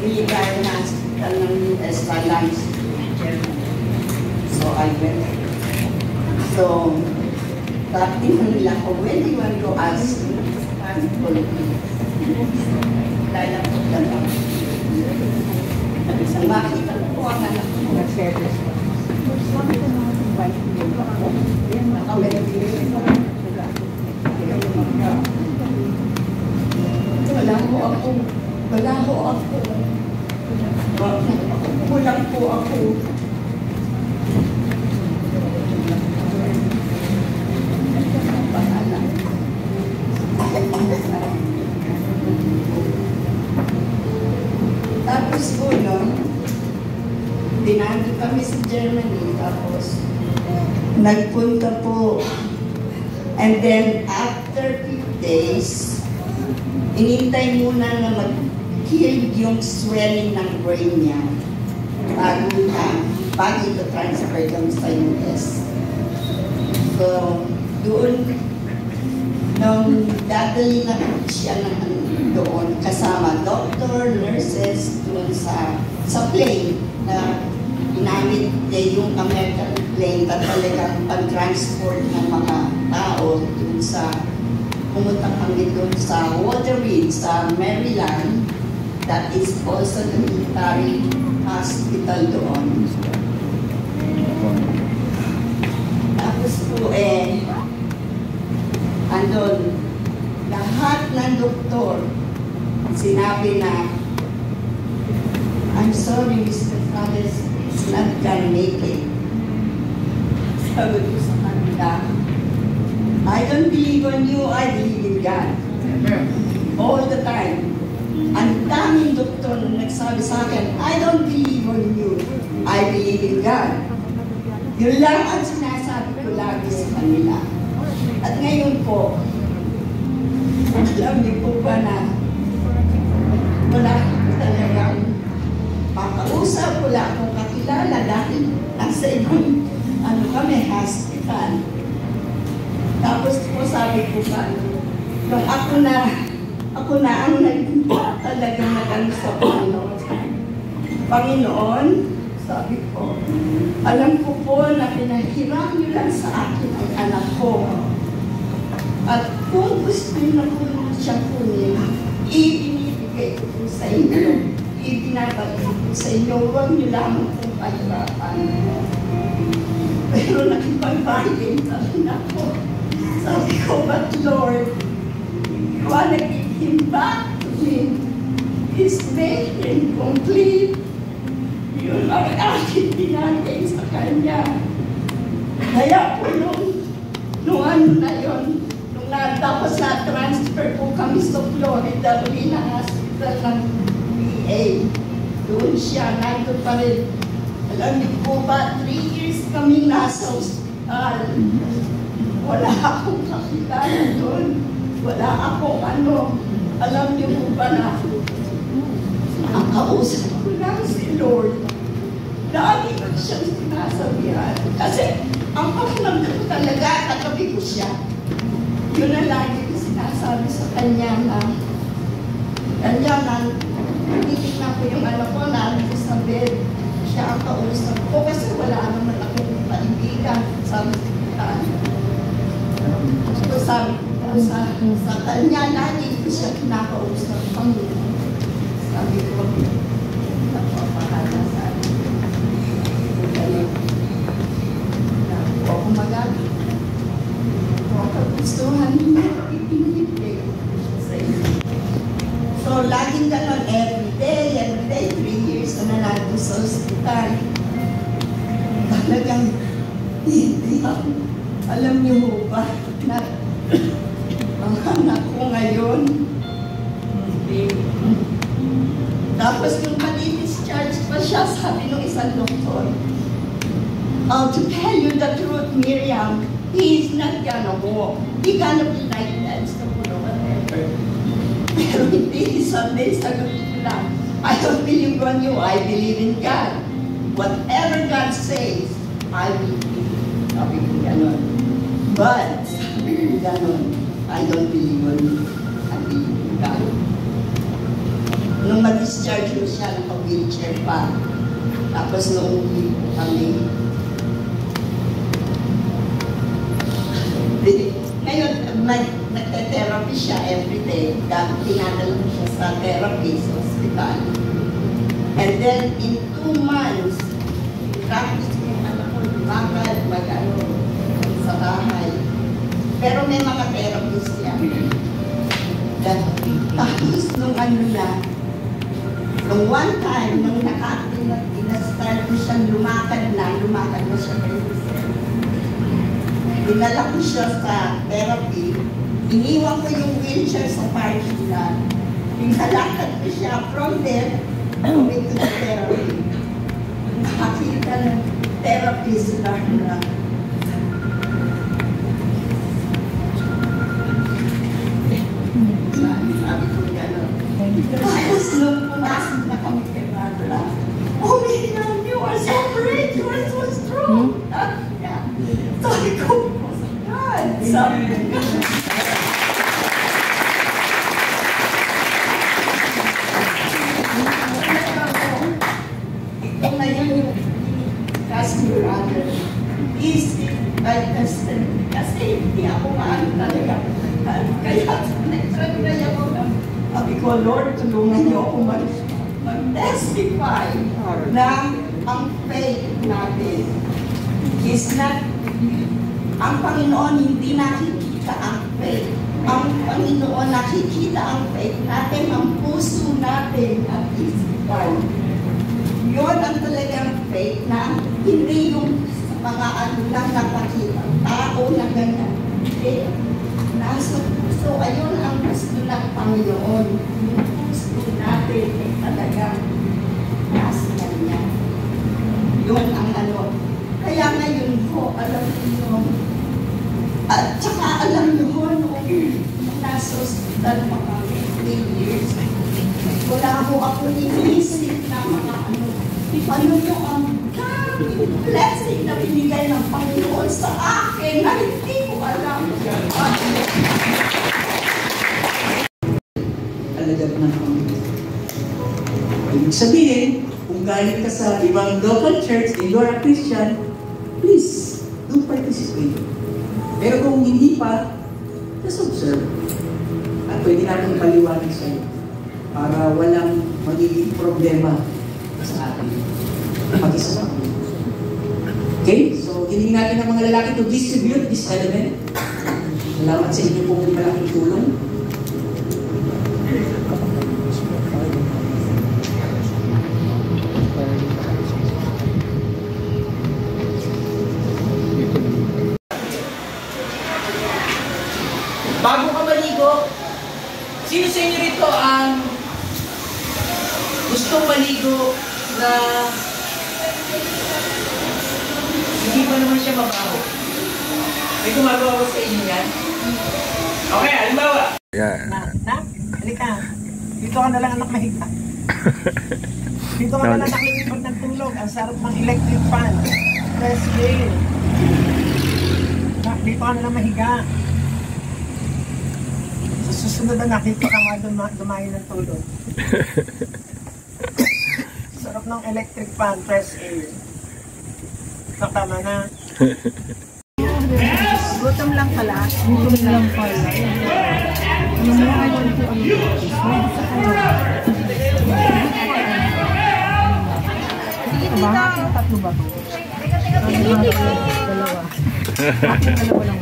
military hospital ng US sa Lance, Germany. So I went. So, tinanong nila ko, when do you want to ask people? Dahil ako lang. Makita ko ang anak ko. Nag-service ko. Wala ho ako. Kulang po ako. Tapos po, no, dinando kami sa Germany, tapos nagpunta po. And then, after 5 days, inintay muna na mag-heal yung swelling ng brain niya bago ito transfer kami sa US. So, doon, nung dadali na siya doon, kasama doctor, nurses, doon sa plane na ginamit yung American plane na talagang pag-transport ng mga tao doon sa pumunta kami doon sa Walter Reed, sa Maryland, that is also the military hospital doon. Tapos po andun, lahat ng doktor, sinabi na, I'm sorry, Mr. Flores, it's not gonna make it. Sabi ko sa kanila, I don't believe on you, I believe in God. All the time. Ang daming doktor na nagsabi sa akin, I don't believe on you, I believe in God. Yun lang ang sinasabi ko lagi sa kanila. At ngayon po, alam niyo po ba na wala talagang makausap, wala akong kakilala dahil nasa ibang kami, hospital. Tapos po sabi ko pa, nung ako na ang talagang nagano sa Panginoon. Panginoon, sabi ko, alam ko po na pinahiram niyo lang sa akin ang anak ko. At kung gusto niyo na po siya kunin, ibinibigay ko po sa inyo. Ibinabalik ko sa inyo, huwag niyo lamang kong pahirapan. Pero nakipag-bargain sabi na ko. Sabi ko, but Lord, you wanna give him back to me. He's made him complete. Yun ang aking binagay sa kanya. Kaya po nung ano na yun, nung tapos na-transfer po kami sa Florida, Lina Hospital ng VA. Doon siya, nandun pa rin. Alam niyo po ba, 3 years kami nasa hospital. Wala akong kakilala doon. Wala akong alam niyo po ba na ang kausap ko lang si Lord. Lagi ko siyang sinasabihan. Kasi ang pakiramdam ko talaga, katabi ko siya. Yun na lagi ko sinasabi sa kanya na titignan ko yung anak ko na sa bed. Siya ang kausap ko kasi wala naman akong kaibigan sa hospital. So sabi ko sa kanya, lagi ko siya kinakausap. Sabi ko, napapahala sa akin. Kung ako magalit, kung ako gustuhan niya, ipinibigay ko sa inyo. So, laging ganon, every day, 3 years na natin sa hospital. Talagang, hindi ako, alam niyo mo ba, na ang anak ko ngayon, tapos nung madi-discharge pa siya, sabi nung isang doktor, to tell you the truth, Miriam, he is not gonna walk. He gonna be like that, so whatever. Pero hindi, sabi, sagot ko lang, I don't believe on you, I believe in God. Whatever God says, I will believe. Sabi ko gano'n. But, sabi ko gano'n, I don't believe on you, I believe in God. Nung ma-discharge mo siya, naka-wheelchair pa. Tapos nung uwi po kami. Ngayon, nagte-therapy siya everyday. Dahil tinadala mo siya sa therapy sa hospital. And then, in 2 months, practice ko yung anak ko, lumakad, mag-ano, sa bahay. Pero may mga therapist yan. Tapos nung ano na, nung one time, nung na-start ko siyang lumakad na siya kayo. Dinala ko siya sa therapy, iniwan ko yung wheelchair sa parking lot. Pinalakad ko siya from there, going to the therapy. Nakakita ng therapist na sabi ko gano'n. Tapos nung pumasok na kami kay Barbara, oh man, you are so great, you are so strong. Sabi ko, God, sabi ko gano'n. Ito na yun yung kasi brother. Easy, kasi hindi ako maano talaga. Kaya nag-try ako na, sabi ko, Lord, tulungan niyo ako mag-testify na ang faith natin is not, ang Panginoon hindi nakikita ang faith. Ang Panginoon nakikita ang faith natin, ang puso natin at isipan. Yun ang talagang faith na hindi yung mga ano lang nakakita, tao na ganyan. Okay? Nasa puso, ayun ang gusto ng Panginoon. Yung puso natin ay talagang nasa Kanya. Yun ang ano. Kaya ngayon po, alam niyo, at saka alam niyo ho, nung nasa hospital mga 8 years, wala ho ako iniisip na mga ano yung ang blessing na binigay ng Panginoon sa akin na hindi ko alam. Alagad ng Panginoon. Ibig sabihin, kung galing ka sa ibang local church and you are a Christian, please, do participate. Pero kung hindi pa, just observe. At pwede natin paliwanag sa iyo para walang magiging problema sa atin. Mag-isa lang. Okay? So, hiling natin ang mga lalaki to distribute this element. Salamat sa inyo pong malaking tulong. Bago ka maligo, sino sa inyo rito ang gustong maligo na hindi pa naman siya mabaho? May gumagawa ko sa inyo yan? Okay, halimbawa. Yeah. Halika. Dito ka na lang anak mahiga. Dito ka na lang nakilipad ng tulog. Ang sarap ng electric fan. Press game. Dito ka na lang mahiga. Sa susunod na nakita ka nga dumayo ng tulog. Sarap ng electric fan. Press air. Tama na. Gutom lang pala. Gutom lang pala. Ano mo ay want to bakit tatlo ba ito? Dalawa. Bakit dalawa lang?